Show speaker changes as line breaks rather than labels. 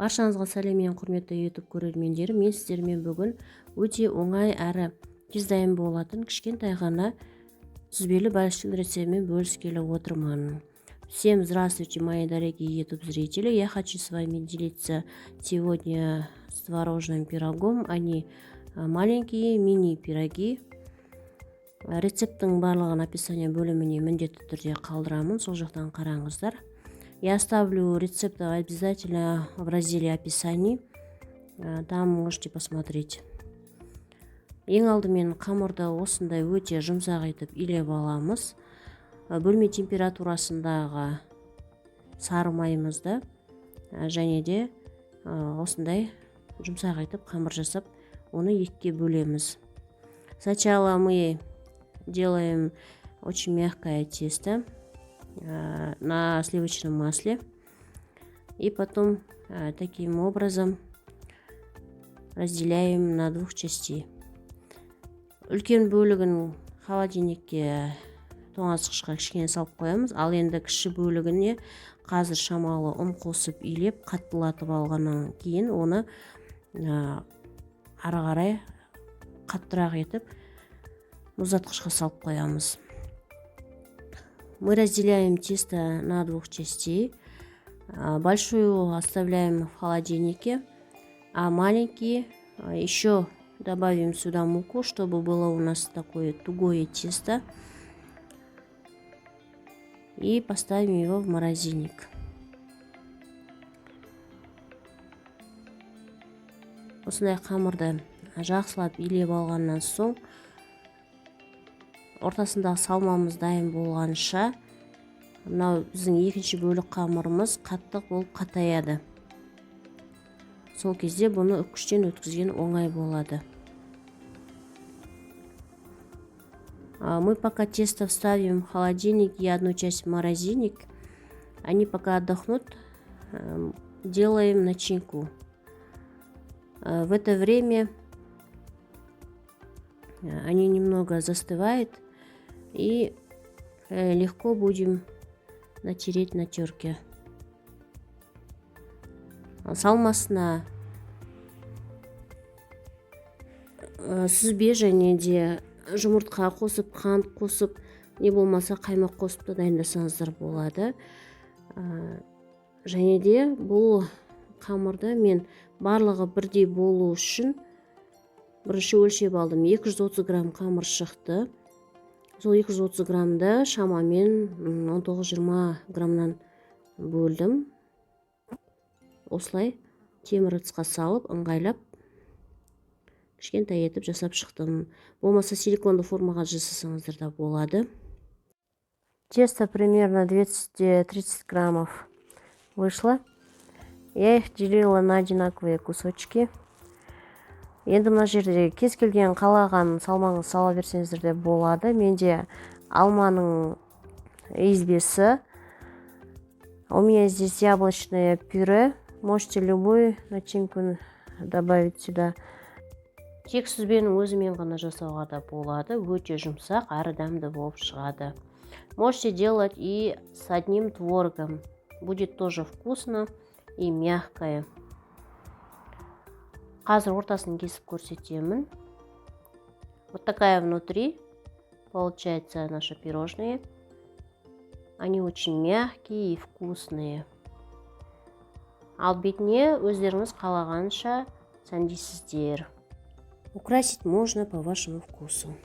Баршаңызға сәлем ең құрметті YouTube көрермендері. Мен сіздермен бүгін өте оңай әрі тез дайын болатын кішкентай ғана сүзбелі бәліштің рецептімен бөліскелі отырмын. Всем здравствуйте, мои дорогие YouTube зрители. Я хочу с вами делиться сегодня с творожным пирогом. Они маленькие мини-пироги. Рецепттің барлығын описание бөліміне міндетті түрде қалдырамын, сол жақтан қараңыздар. Я оставлю рецепты обязательно в разделе описаний. Там можете посмотреть. Ең алдымен қамырды осындай өте жұмсақ етіп илеп аламыз. Бөлме температурасындағы сары майымызды және де осындай жұмсақ етіп қамыр жасап, оны екіге бөлеміз. Сначала мы делаем очень мягкое тесто на сливочном масле, и потом таким образом разделяем на двух частей. Үлкен бөлігін холодильникке тоңазытқышқа кішкене салып қоямыз, ал енді кіші бөлігіне қазір шамалы ұн қосып илеп қаттылатып алғаннан кейін оны ары қарай қаттырақ етіп мұздатқышқа салып қоямыз. Мы разделяем тесто на двух частей. Большую оставляем в холодильнике, а маленькие еще добавим сюда муку, чтобы было у нас такое тугое тесто. И поставим его в морозильник. Осындай қамырды жақсылап илеп алғаннан соң, ортасындағы салмамыз дайын болғанша, мынау біздің екінші бөлік қамырымыз қаттық болып қатаяды. Сол кезде бұны үккіштен өткізген оңай болады. Мы пока тесто вставим в холодильник и одну часть в морозильник, они пока отдохнут, делаем начинку. В это время они немного застывают, и легко будем натереть на терке. Салмасына сүзбе және де жұмыртқа қосып, қант қосып, не болмаса қаймақ қосып та дайындасаңыздар болады. Және де бұл қамырды мен барлығы бірдей болу үшін бірінші өлшеп алдым. 230 грамм қамыр шықты. Сол 230 граммды шамамен 19-20 граммнан бөлдім. Осылай темір ыдысқа салып, ыңғайлап, кішкентай етіп жасап шықтым. Болмаса силиконды формаға жасасаңыздар да болады. Тесто примерно 230 граммов вышло. Я их делила на одинаковые кусочки. Енді мына жерде кез келген қалаған салмаңыз сала берсеңіздер де болады. Менде алманың избесі. У меня здесь яблочное пюре. Можете любую начинку добавить сюда. Тек сүзбенің өзімен ғана жасауға да болады. Өте жұмсақ, әрі дәмді болып шығады. Можете делать и с одним творогом. Будет тоже вкусно и мягкое. Қазір ортасын кесіп көрсетемін. Вот такая внутри получается наши пирожные. Они очень мягкие и вкусные. Ал бетіне өздеріңіз қалағанша сәндейсіздер. Украсить можно по вашему вкусу.